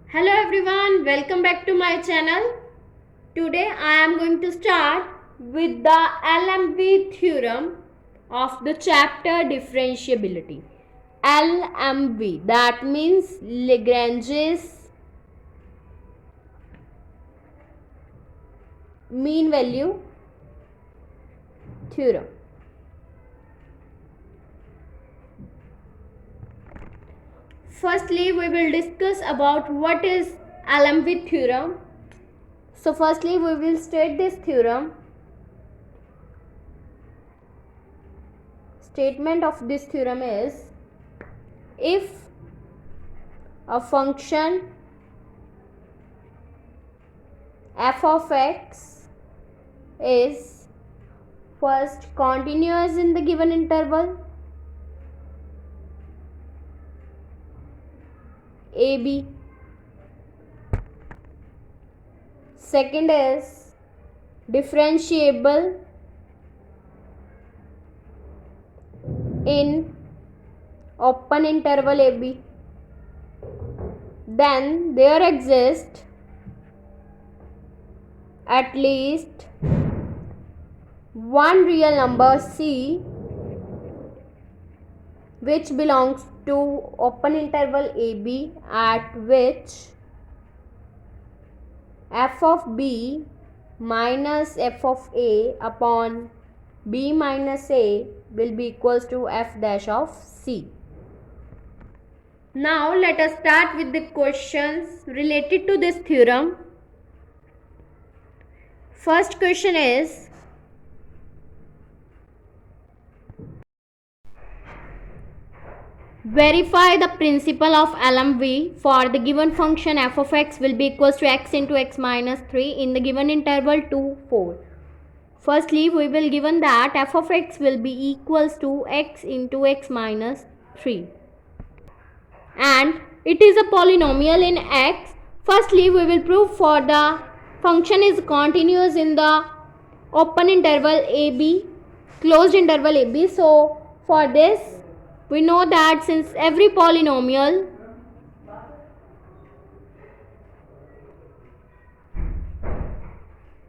Hello everyone, welcome back to my channel. Today I am going to start with the LMV theorem of the chapter differentiability. LMV, that means Lagrange's mean value theorem. Firstly, we will discuss about what is LMV theorem. So firstly, we will state this theorem. Statement of this theorem is, if a function f of x is first continuous in the given interval AB, second is differentiable in open interval AB, then there exists at least one real number C which belongs to open interval AB, at which f of B minus f of A upon B minus A will be equals to f dash of C. Now let us start with the questions related to this theorem. First question is, verify the principle of LMV for the given function f of x will be equals to x into x minus 3 in the given interval 2, 4. Firstly, we will given that f of x will be equals to x into x minus 3. And it is a polynomial in x. Firstly, we will prove for the function is continuous in the open interval AB, closed interval AB. So, for this, we know that since every polynomial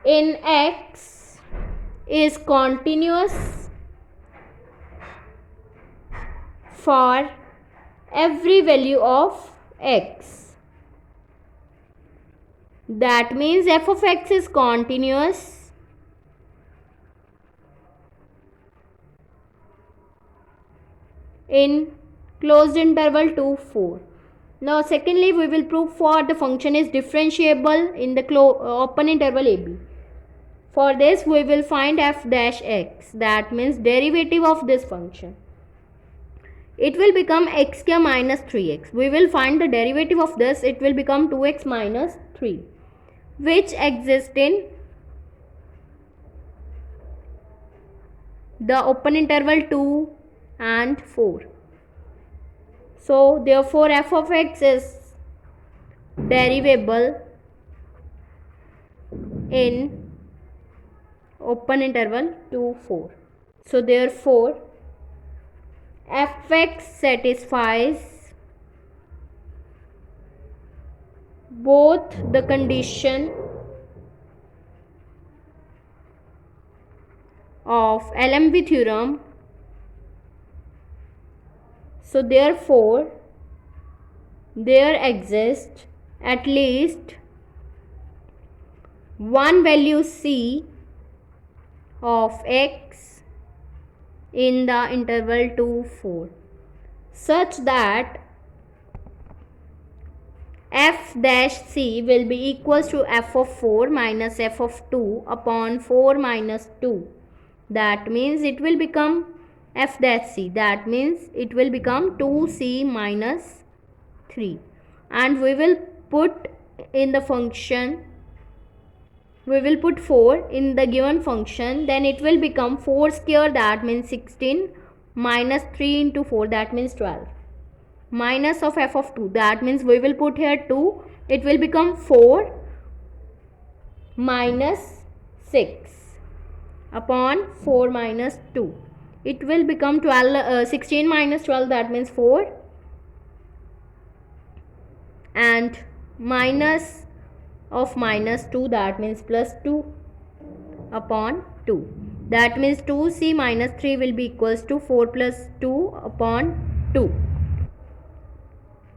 in x is continuous for every value of x, that means f of x is continuous in closed interval 2, 4. Now secondly, we will prove for the function is differentiable in the open interval AB. For this, we will find f dash x, that means derivative of this function. It will become x square minus 3x. We will find the derivative of this. It will become 2x minus 3, which exists in the open interval 2 and 4. So therefore f of x is derivable in open interval 2, 4. So therefore fx satisfies both the condition of LMV theorem. So therefore there exists at least one value C of x in the interval 2, 4, such that f dash C will be equals to f of 4 minus f of 2 upon 4 minus 2. That means it will become f dash C, that means it will become 2C minus 3, and we will put in the function, we will put 4 in the given function, then it will become 4 square, that means 16, minus 3 into 4, that means 12, minus of f of 2, that means we will put here 2, it will become 4 minus 6 upon 4 minus 2. It will become 16 minus 12, that means 4, and minus of minus 2, that means plus 2 upon 2. That means 2c minus 3 will be equals to 4 plus 2 upon 2.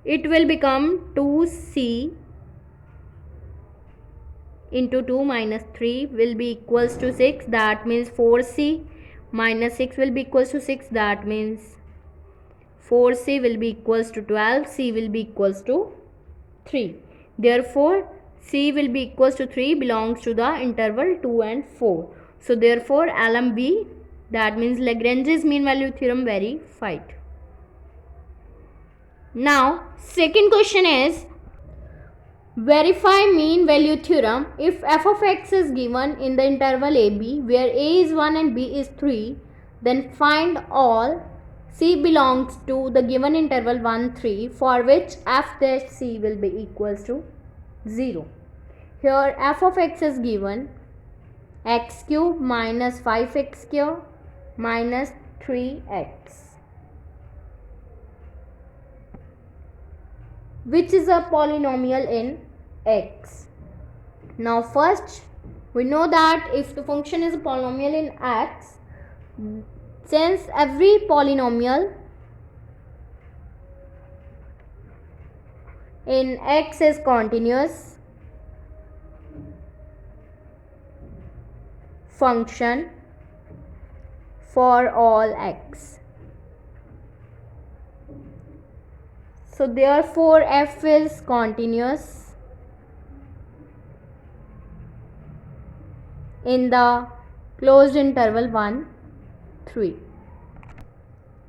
It will become 2c into 2 minus 3 will be equals to 6. That means 4c minus 6 will be equals to 6. That means 4c will be equals to 12. C will be equals to 3. Therefore, C will be equals to 3 belongs to the interval 2 and 4. So, therefore, LMB, that means Lagrange's mean value theorem, verified. Now, second question is, verify mean value theorem if f of x is given in the interval AB where A is 1 and B is 3, then find all C belongs to the given interval 1, 3 for which f dash C will be equals to 0. Here f of x is given x cube minus 5x cube minus 3x, which is a polynomial in x. Now first we know that if the function is a polynomial in x, since every polynomial in x is continuous function for all x. So therefore f is continuous in the closed interval 1, 3.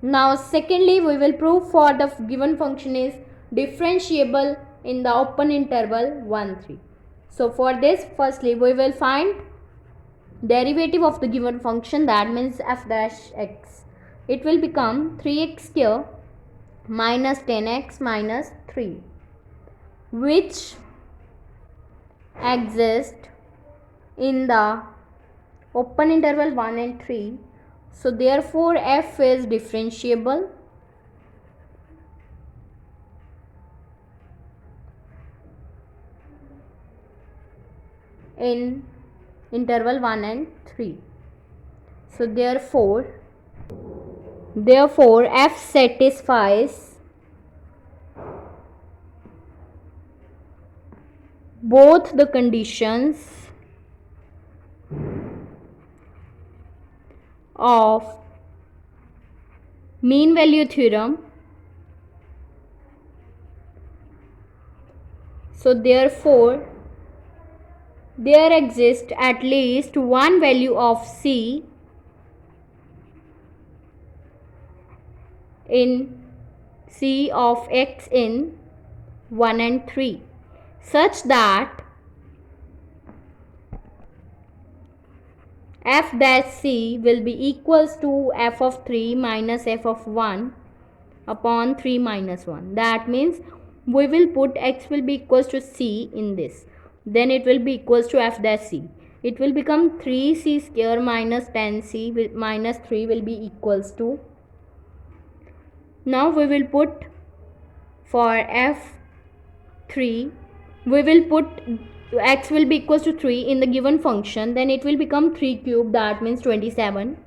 Now secondly we will prove for the given function is differentiable in the open interval 1, 3. So for this, firstly we will find derivative of the given function, that means f dash x. It will become 3x square minus 10x minus 3, which exists in the open interval 1 and 3. So therefore f is differentiable in interval 1 and 3. So therefore f satisfies both the conditions of mean value theorem. So therefore there exists at least one value of C in C of x in 1 and 3 such that f dash C will be equals to f of 3 minus f of 1 upon 3 minus 1. That means we will put x will be equals to C in this. Then it will be equals to f dash C. It will become 3c square minus 10c minus 3 will be equals to. Now we will put for f3, we will put x will be equals to 3 in the given function. Then it will become 3 cube, that means 27,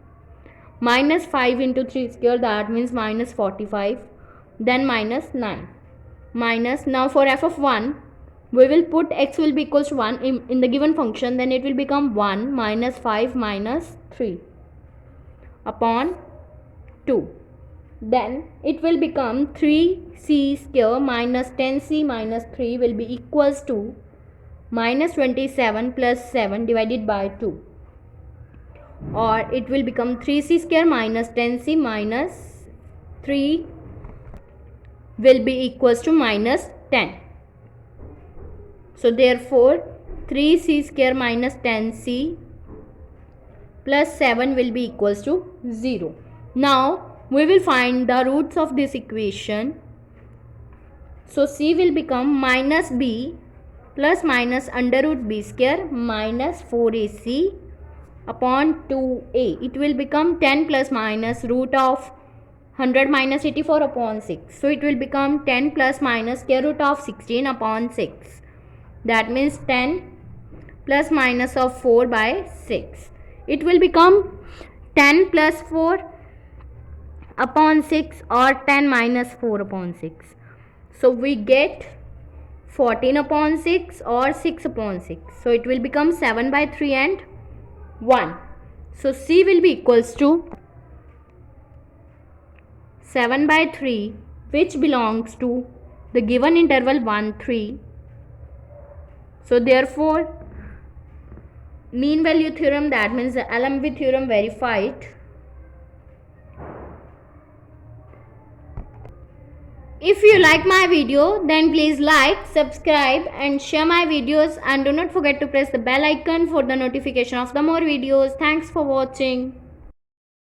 minus 5 into 3 square, that means minus 45, then minus 9, minus. Now for f of 1, we will put x will be equals to 1 in the given function. Then it will become 1 minus 5 minus 3 upon 2. Then it will become 3c square minus 10c minus 3 will be equals to minus 27 plus 7 divided by 2. Or it will become 3c square minus 10c minus 3 will be equals to minus 10. So therefore 3c square minus 10c plus 7 will be equals to 0. Now we will find the roots of this equation. So c will become minus b plus minus under root b square minus 4ac upon 2a. It will become 10 plus minus root of 100 minus 84 upon 6. So it will become 10 plus minus square root of 16 upon 6. That means 10 plus minus of 4 by 6. It will become 10 plus 4 upon 6 or 10 minus 4 upon 6. So we get 14 upon 6 or 6 upon 6. So it will become 7 by 3 and 1. So C will be equals to 7 by 3, which belongs to the given interval 1, 3. So therefore, mean value theorem, that means the LMV theorem, verified. If you like my video, then please like, subscribe and share my videos, and do not forget to press the bell icon for the notification of the more videos. Thanks for watching.